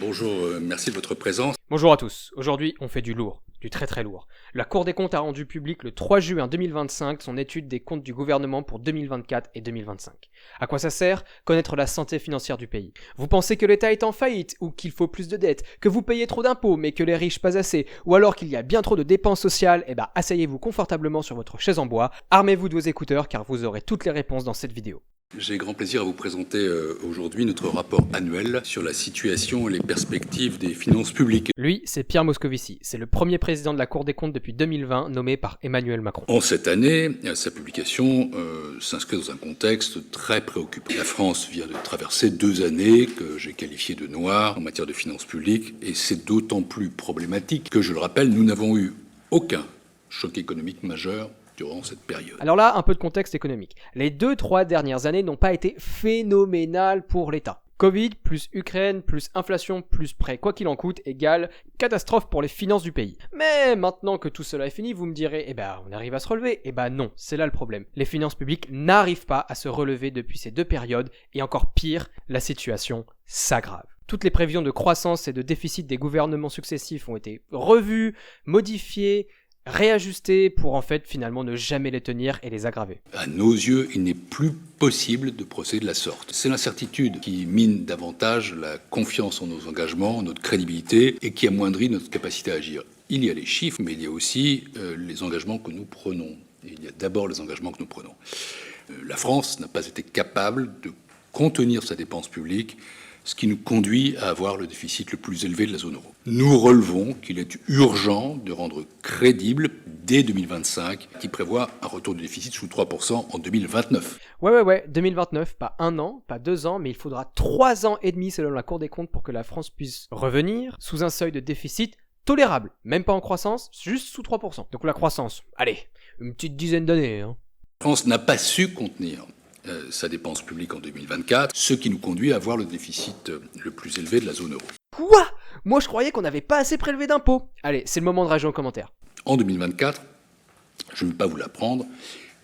Bonjour, merci de votre présence. Bonjour à tous, aujourd'hui on fait du lourd, du très très lourd. La Cour des comptes a rendu public le 3 juin 2025 son étude des comptes du gouvernement pour 2024 et 2025. À quoi ça sert? Connaître la santé financière du pays. Vous pensez que l'État est en faillite, ou qu'il faut plus de dettes, que vous payez trop d'impôts mais que les riches pas assez, ou alors qu'il y a bien trop de dépenses sociales? Asseyez-vous confortablement sur votre chaise en bois, armez-vous de vos écouteurs car vous aurez toutes les réponses dans cette vidéo. J'ai grand plaisir à vous présenter aujourd'hui notre rapport annuel sur la situation et les perspectives des finances publiques. Lui, c'est Pierre Moscovici, c'est le premier président de la Cour des comptes depuis 2020, nommé par Emmanuel Macron. En cette année, sa publication s'inscrit dans un contexte très préoccupant. La France vient de traverser 2 années que j'ai qualifiées de noires en matière de finances publiques, et c'est d'autant plus problématique que, je le rappelle, nous n'avons eu aucun choc économique majeur durant cette période. Alors là, un peu de contexte économique. Les 2-3 dernières années n'ont pas été phénoménales pour l'État. Covid, plus Ukraine, plus inflation, plus prêt, quoi qu'il en coûte, égale catastrophe pour les finances du pays. Mais maintenant que tout cela est fini, vous me direz, on arrive à se relever. Non, c'est là le problème. Les finances publiques n'arrivent pas à se relever depuis ces 2 périodes, et encore pire, la situation s'aggrave. Toutes les prévisions de croissance et de déficit des gouvernements successifs ont été revues, modifiées, réajuster pour en fait finalement ne jamais les tenir et les aggraver. À nos yeux, il n'est plus possible de procéder de la sorte. C'est l'incertitude qui mine davantage la confiance en nos engagements, notre crédibilité, et qui amoindrit notre capacité à agir. Il y a les chiffres, mais il y a aussi les engagements que nous prenons. Et il y a d'abord les engagements que nous prenons. La France n'a pas été capable de contenir sa dépense publique, ce qui nous conduit à avoir le déficit le plus élevé de la zone euro. Nous relevons qu'il est urgent de rendre crédible, dès 2025, qui prévoit un retour du déficit sous 3% en 2029. Ouais, 2029, pas 1 an, pas 2 ans, mais il faudra 3 ans et demi selon la Cour des comptes pour que la France puisse revenir sous un seuil de déficit tolérable, même pas en croissance, juste sous 3%. Donc la croissance, allez, une petite dizaine d'années. La France n'a pas su contenir sa dépense publique en 2024, ce qui nous conduit à avoir le déficit le plus élevé de la zone euro. Quoi? Moi je croyais qu'on n'avait pas assez prélevé d'impôts. Allez, c'est le moment de réagir en commentaire. En 2024, je ne vais pas vous l'apprendre,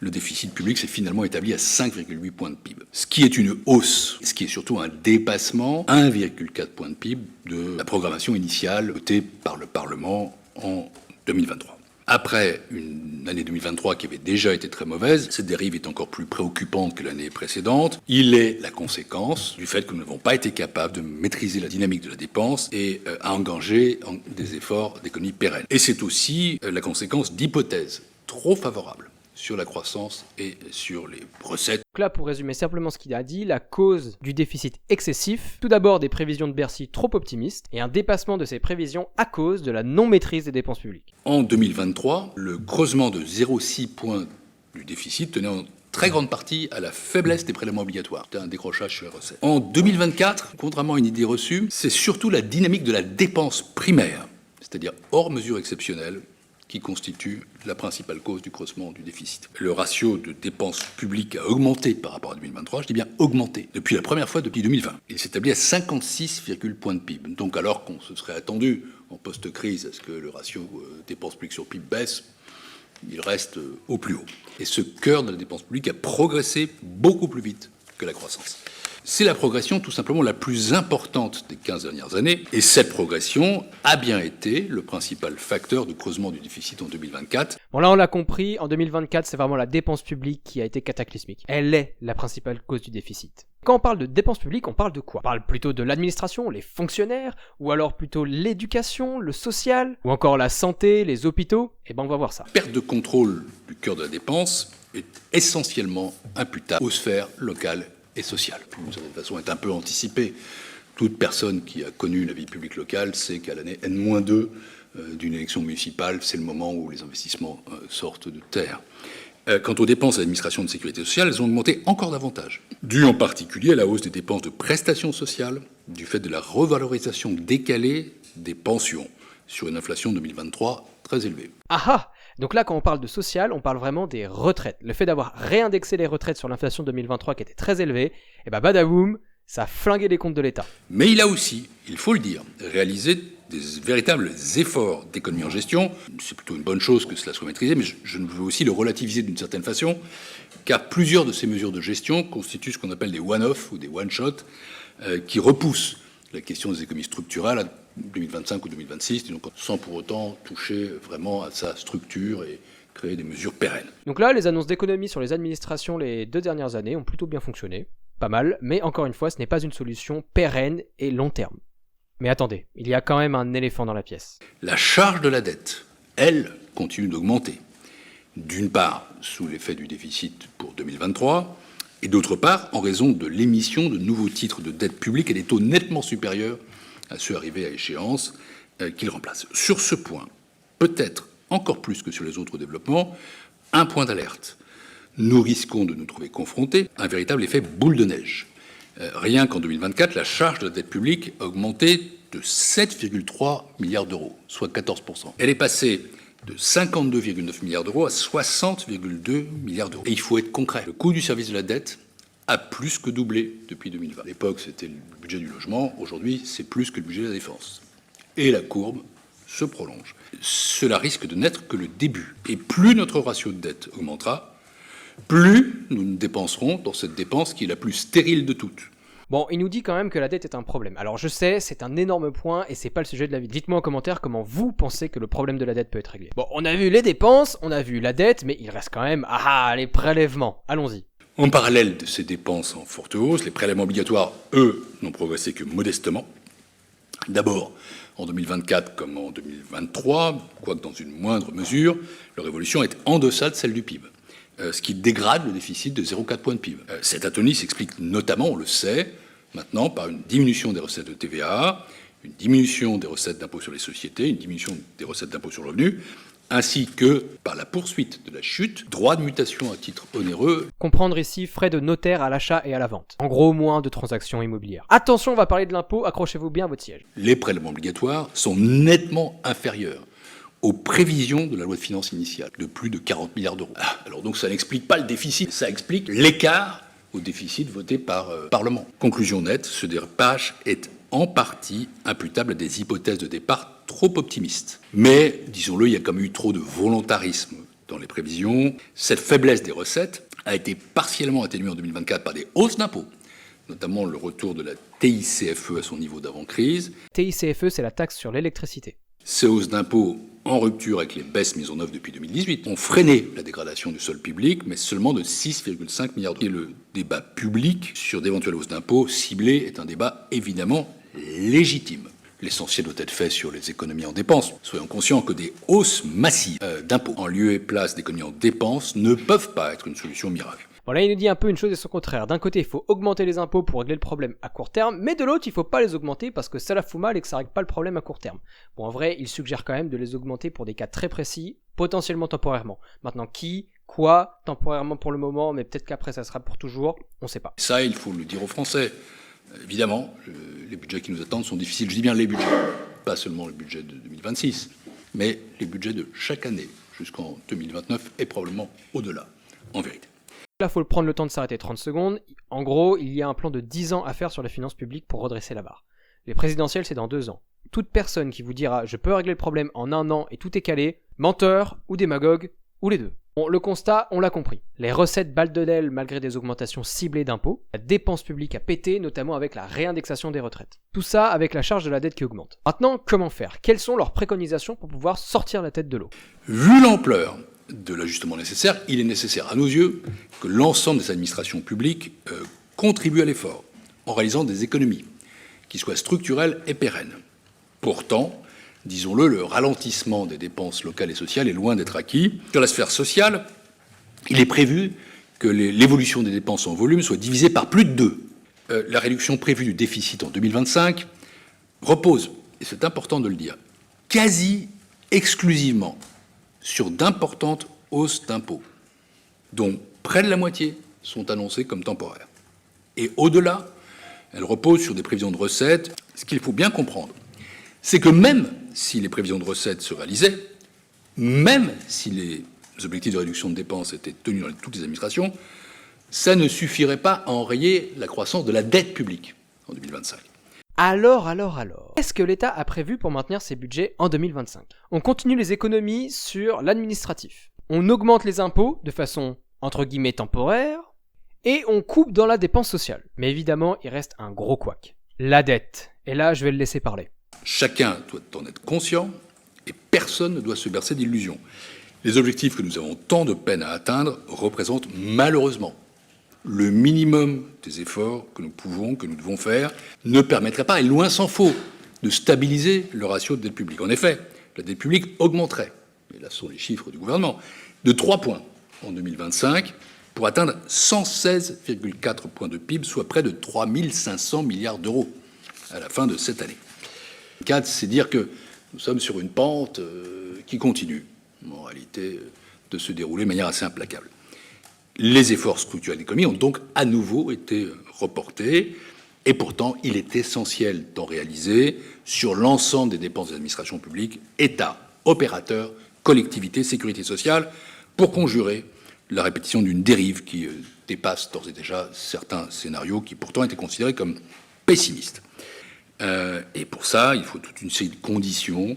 le déficit public s'est finalement établi à 5,8 points de PIB, ce qui est une hausse, ce qui est surtout un dépassement, 1,4 points de PIB de la programmation initiale votée par le Parlement en 2023. Après une année 2023 qui avait déjà été très mauvaise, cette dérive est encore plus préoccupante que l'année précédente. Il est la conséquence du fait que nous n'avons pas été capables de maîtriser la dynamique de la dépense et à engager des efforts d'économie pérennes. Et c'est aussi la conséquence d'hypothèses trop favorables sur la croissance et sur les recettes. Donc là, pour résumer simplement ce qu'il a dit, la cause du déficit excessif, tout d'abord des prévisions de Bercy trop optimistes, et un dépassement de ces prévisions à cause de la non-maîtrise des dépenses publiques. En 2023, le creusement de 0,6 points du déficit tenait en très grande partie à la faiblesse des prélèvements obligatoires. C'était un décrochage sur les recettes. En 2024, contrairement à une idée reçue, c'est surtout la dynamique de la dépense primaire, c'est-à-dire hors mesures exceptionnelles, qui constitue la principale cause du creusement du déficit. Le ratio de dépenses publiques a augmenté par rapport à 2023, je dis bien augmenté, depuis la première fois depuis 2020. Il s'établit à 56, points de PIB. Donc alors qu'on se serait attendu en post-crise à ce que le ratio dépenses publiques sur PIB baisse, il reste au plus haut. Et ce cœur de la dépense publique a progressé beaucoup plus vite que la croissance. C'est la progression tout simplement la plus importante des 15 dernières années, et cette progression a bien été le principal facteur de creusement du déficit en 2024. Bon là on l'a compris, en 2024 c'est vraiment la dépense publique qui a été cataclysmique. Elle est la principale cause du déficit. Quand on parle de dépenses publiques, on parle de quoi? On parle plutôt de l'administration, les fonctionnaires, ou alors plutôt l'éducation, le social, ou encore la santé, les hôpitaux? On va voir ça. La perte de contrôle du cœur de la dépense est essentiellement imputable aux sphères locales et sociale. D'une certaine façon, est un peu anticipée. Toute personne qui a connu la vie publique locale sait qu'à l'année N-2 d'une élection municipale, c'est le moment où les investissements sortent de terre. Quant aux dépenses de l'administration de sécurité sociale, elles ont augmenté encore davantage, dû en particulier à la hausse des dépenses de prestations sociales, du fait de la revalorisation décalée des pensions, sur une inflation 2023 très élevée. Donc là, quand on parle de social, on parle vraiment des retraites. Le fait d'avoir réindexé les retraites sur l'inflation 2023 qui était très élevée, badaboum, ça a flingué les comptes de l'État. Mais il a aussi, il faut le dire, réalisé des véritables efforts d'économie en gestion. C'est plutôt une bonne chose que cela soit maîtrisé, mais je veux aussi le relativiser d'une certaine façon, car plusieurs de ces mesures de gestion constituent ce qu'on appelle des one-off ou des one-shot, qui repoussent la question des économies structurelles à 2025 ou 2026, disons, sans pour autant toucher vraiment à sa structure et créer des mesures pérennes. Donc là, les annonces d'économies sur les administrations les 2 dernières années ont plutôt bien fonctionné. Pas mal, mais encore une fois, ce n'est pas une solution pérenne et long terme. Mais attendez, il y a quand même un éléphant dans la pièce. La charge de la dette, elle, continue d'augmenter. D'une part, sous l'effet du déficit pour 2023, et d'autre part, en raison de l'émission de nouveaux titres de dette publique à des taux nettement supérieurs à ceux arrivés à échéance qu'ils remplacent. Sur ce point, peut-être encore plus que sur les autres développements, un point d'alerte. Nous risquons de nous trouver confrontés à un véritable effet boule de neige. Rien qu'en 2024, la charge de la dette publique a augmenté de 7,3 milliards d'euros, soit 14%. Elle est passée de 52,9 milliards d'euros à 60,2 milliards d'euros. Et il faut être concret. Le coût du service de la dette a plus que doublé depuis 2020. À l'époque, c'était le budget du logement. Aujourd'hui, c'est plus que le budget de la défense. Et la courbe se prolonge. Cela risque de n'être que le début. Et plus notre ratio de dette augmentera, plus nous nous dépenserons dans cette dépense qui est la plus stérile de toutes. Bon, il nous dit quand même que la dette est un problème. Alors je sais, c'est un énorme point et c'est pas le sujet de la vidéo. Dites-moi en commentaire comment vous pensez que le problème de la dette peut être réglé. Bon, on a vu les dépenses, on a vu la dette, mais il reste quand même, les prélèvements. Allons-y. En parallèle de ces dépenses en forte hausse, les prélèvements obligatoires, eux, n'ont progressé que modestement. D'abord, en 2024 comme en 2023, quoique dans une moindre mesure, leur évolution est en deçà de celle du PIB, ce qui dégrade le déficit de 0,4 points de PIB. Cette atonie s'explique notamment, on le sait, maintenant par une diminution des recettes de TVA, une diminution des recettes d'impôt sur les sociétés, une diminution des recettes d'impôt sur le revenu, ainsi que par la poursuite de la chute, droit de mutation à titre onéreux. Comprendre ici frais de notaire à l'achat et à la vente. En gros, moins de transactions immobilières. Attention, on va parler de l'impôt, accrochez-vous bien à votre siège. Les prélèvements obligatoires sont nettement inférieurs aux prévisions de la loi de finances initiale, de plus de 40 milliards d'euros. Alors donc ça n'explique pas le déficit, ça explique l'écart au déficit voté par le Parlement. Conclusion nette, ce dérapage est en partie imputable à des hypothèses de départ trop optimistes. Mais, disons-le, il y a comme eu trop de volontarisme dans les prévisions. Cette faiblesse des recettes a été partiellement atténuée en 2024 par des hausses d'impôts, notamment le retour de la TICFE à son niveau d'avant-crise. TICFE, c'est la taxe sur l'électricité. Ces hausses d'impôts, en rupture avec les baisses mises en œuvre depuis 2018, ont freiné la dégradation du solde public, mais seulement de 6,5 milliards d'euros. Et le débat public sur d'éventuelles hausses d'impôts ciblées est un débat évidemment légitime. L'essentiel doit être fait sur les économies en dépenses. Soyons conscients que des hausses massives d'impôts en lieu et place d'économies en dépenses ne peuvent pas être une solution miracle. Bon, là, il nous dit un peu une chose et son contraire. D'un côté, il faut augmenter les impôts pour régler le problème à court terme, mais de l'autre, il faut pas les augmenter parce que ça la fout mal et que ça règle pas le problème à court terme. Bon, en vrai, il suggère quand même de les augmenter pour des cas très précis, potentiellement temporairement. Maintenant, qui, quoi, temporairement pour le moment, mais peut-être qu'après ça sera pour toujours, on sait pas. Ça, il faut le dire aux Français. Évidemment, les budgets qui nous attendent sont difficiles. Je dis bien les budgets, pas seulement le budget de 2026, mais les budgets de chaque année jusqu'en 2029 et probablement au-delà, en vérité. Là, il faut prendre le temps de s'arrêter 30 secondes. En gros, il y a un plan de 10 ans à faire sur les finances publiques pour redresser la barre. Les présidentielles, c'est dans 2 ans. Toute personne qui vous dira « je peux régler le problème en 1 an et tout est calé », menteur ou démagogue, ou les deux. Bon, le constat, on l'a compris. Les recettes balles de l'aile malgré des augmentations ciblées d'impôts, la dépense publique a pété, notamment avec la réindexation des retraites. Tout ça avec la charge de la dette qui augmente. Maintenant, comment faire? Quelles sont leurs préconisations pour pouvoir sortir la tête de l'eau? Vu l'ampleur de l'ajustement nécessaire, il est nécessaire, à nos yeux, que l'ensemble des administrations publiques contribuent à l'effort, en réalisant des économies, qui soient structurelles et pérennes. Pourtant, disons-le, le ralentissement des dépenses locales et sociales est loin d'être acquis. Sur la sphère sociale, il est prévu que l'évolution des dépenses en volume soit divisée par plus de 2. La réduction prévue du déficit en 2025 repose, et c'est important de le dire, quasi exclusivement sur d'importantes hausses d'impôts, dont près de la moitié sont annoncées comme temporaires. Et au-delà, elle repose sur des prévisions de recettes. Ce qu'il faut bien comprendre, c'est que même si les prévisions de recettes se réalisaient, même si les objectifs de réduction de dépenses étaient tenus dans toutes les administrations, ça ne suffirait pas à enrayer la croissance de la dette publique en 2025. Alors, qu'est-ce que l'État a prévu pour maintenir ses budgets en 2025? On continue les économies sur l'administratif. On augmente les impôts de façon, entre guillemets, temporaire, et on coupe dans la dépense sociale. Mais évidemment, il reste un gros couac. La dette. Et là, je vais le laisser parler. Chacun doit en être conscient et personne ne doit se bercer d'illusions. Les objectifs que nous avons tant de peine à atteindre représentent malheureusement le minimum des efforts que nous pouvons, que nous devons faire, ne permettrait pas, et loin s'en faut, de stabiliser le ratio de dette publique. En effet, la dette publique augmenterait, et là sont les chiffres du gouvernement, de 3 points en 2025 pour atteindre 116,4 points de PIB, soit près de 3 500 milliards d'euros à la fin de cette année. Le cadre, c'est dire que nous sommes sur une pente qui continue, en réalité, de se dérouler de manière assez implacable. Les efforts structurels d'économie ont donc à nouveau été reportés, et pourtant, il est essentiel d'en réaliser sur l'ensemble des dépenses de l'administration publique, État, opérateurs, collectivités, sécurité sociale, pour conjurer la répétition d'une dérive qui dépasse d'ores et déjà certains scénarios qui pourtant étaient considérés comme pessimistes. Et pour ça, il faut toute une série de conditions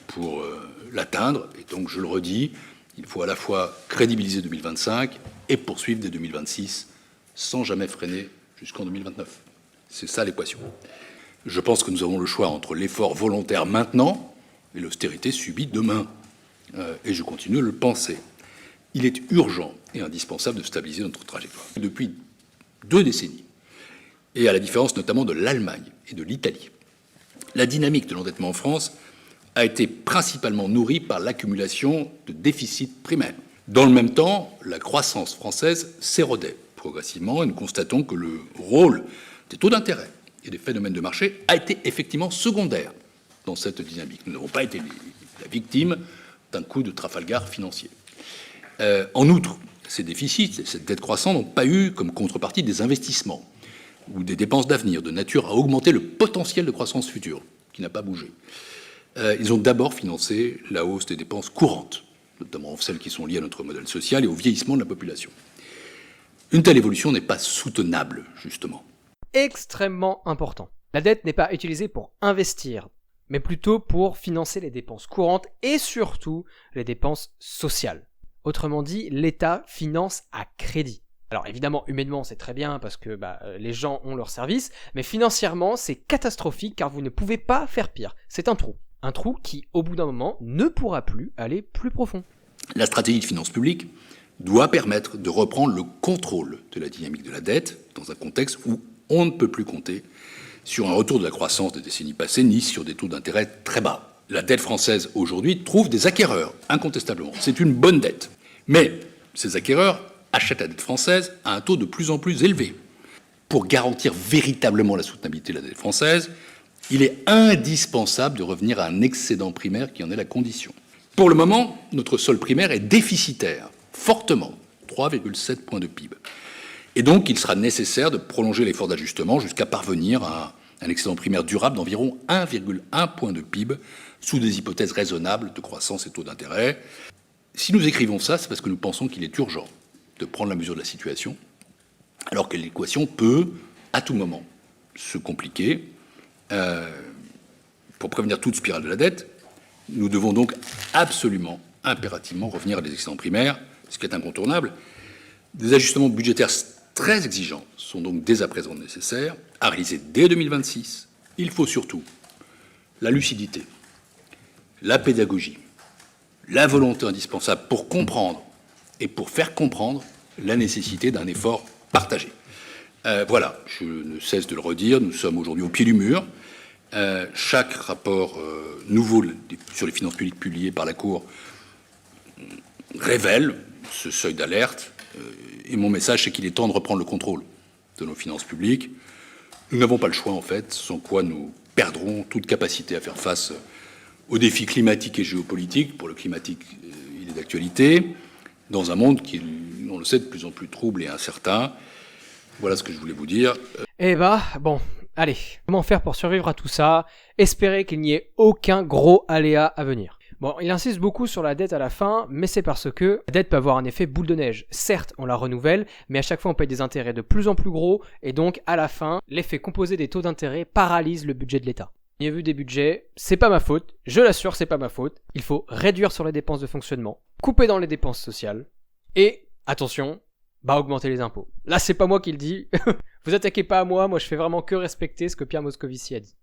pour l'atteindre. Et donc, je le redis, il faut à la fois crédibiliser 2025 et poursuivre dès 2026 sans jamais freiner jusqu'en 2029. C'est ça l'équation. Je pense que nous avons le choix entre l'effort volontaire maintenant et l'austérité subie demain. Et je continue de le penser. Il est urgent et indispensable de stabiliser notre trajectoire. Depuis 2 décennies, et à la différence notamment de l'Allemagne et de l'Italie, la dynamique de l'endettement en France a été principalement nourrie par l'accumulation de déficits primaires. Dans le même temps, la croissance française s'érodait progressivement et nous constatons que le rôle des taux d'intérêt et des phénomènes de marché a été effectivement secondaire dans cette dynamique. Nous n'avons pas été la victime d'un coup de Trafalgar financier. En outre, ces déficits et cette dette croissante n'ont pas eu comme contrepartie des investissements ou des dépenses d'avenir de nature à augmenter le potentiel de croissance future, qui n'a pas bougé. Ils ont d'abord financé la hausse des dépenses courantes, notamment celles qui sont liées à notre modèle social et au vieillissement de la population. Une telle évolution n'est pas soutenable, justement. Extrêmement important. La dette n'est pas utilisée pour investir, mais plutôt pour financer les dépenses courantes et surtout les dépenses sociales. Autrement dit, l'État finance à crédit. Alors évidemment, humainement, c'est très bien parce que les gens ont leur service, mais financièrement, c'est catastrophique car vous ne pouvez pas faire pire. C'est un trou. Un trou qui, au bout d'un moment, ne pourra plus aller plus profond. La stratégie de finances publiques doit permettre de reprendre le contrôle de la dynamique de la dette dans un contexte où on ne peut plus compter sur un retour de la croissance des décennies passées ni sur des taux d'intérêt très bas. La dette française, aujourd'hui, trouve des acquéreurs, incontestablement. C'est une bonne dette. Mais ces acquéreurs achètent la dette française à un taux de plus en plus élevé. Pour garantir véritablement la soutenabilité de la dette française, il est indispensable de revenir à un excédent primaire qui en est la condition. Pour le moment, notre solde primaire est déficitaire, fortement, 3,7 points de PIB. Et donc, il sera nécessaire de prolonger l'effort d'ajustement jusqu'à parvenir à un excédent primaire durable d'environ 1,1 point de PIB sous des hypothèses raisonnables de croissance et taux d'intérêt. Si nous écrivons ça, c'est parce que nous pensons qu'il est urgent de prendre la mesure de la situation, alors que l'équation peut, à tout moment, se compliquer. Pour prévenir toute spirale de la dette, nous devons donc absolument, impérativement revenir à des excédents primaires, ce qui est incontournable. Des ajustements budgétaires très exigeants sont donc dès à présent nécessaires, à réaliser dès 2026. Il faut surtout la lucidité, la pédagogie, la volonté indispensable pour comprendre et pour faire comprendre la nécessité d'un effort partagé. Voilà, je ne cesse de le redire, nous sommes aujourd'hui au pied du mur. Chaque rapport nouveau sur les finances publiques publié par la Cour révèle ce seuil d'alerte. Et mon message, c'est qu'il est temps de reprendre le contrôle de nos finances publiques. Nous n'avons pas le choix, en fait, sans quoi nous perdrons toute capacité à faire face aux défis climatiques et géopolitiques. Pour le climatique, il est d'actualité, dans un monde qui, on le sait, de plus en plus trouble et incertain. Voilà ce que je voulais vous dire. Bon, allez, comment faire pour survivre à tout ça? Espérer qu'il n'y ait aucun gros aléa à venir. Bon, il insiste beaucoup sur la dette à la fin, mais c'est parce que la dette peut avoir un effet boule de neige. Certes, on la renouvelle, mais à chaque fois on paye des intérêts de plus en plus gros, et donc à la fin, l'effet composé des taux d'intérêt paralyse le budget de l'État. Il y a vu des budgets, c'est pas ma faute, je l'assure, c'est pas ma faute. Il faut réduire sur les dépenses de fonctionnement, couper dans les dépenses sociales, et, attention, Bah augmenter les impôts. Là c'est pas moi qui le dis. Vous attaquez pas à moi, moi je fais vraiment que respecter ce que Pierre Moscovici a dit.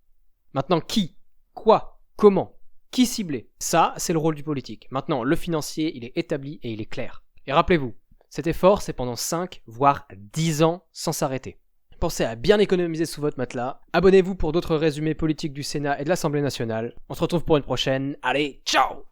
Maintenant qui? Quoi? Comment? Qui cibler? Ça, c'est le rôle du politique. Maintenant, le financier, il est établi et il est clair. Et rappelez-vous, cet effort, c'est pendant 5, voire 10 ans sans s'arrêter. Pensez à bien économiser sous votre matelas. Abonnez-vous pour d'autres résumés politiques du Sénat et de l'Assemblée nationale. On se retrouve pour une prochaine. Allez, ciao!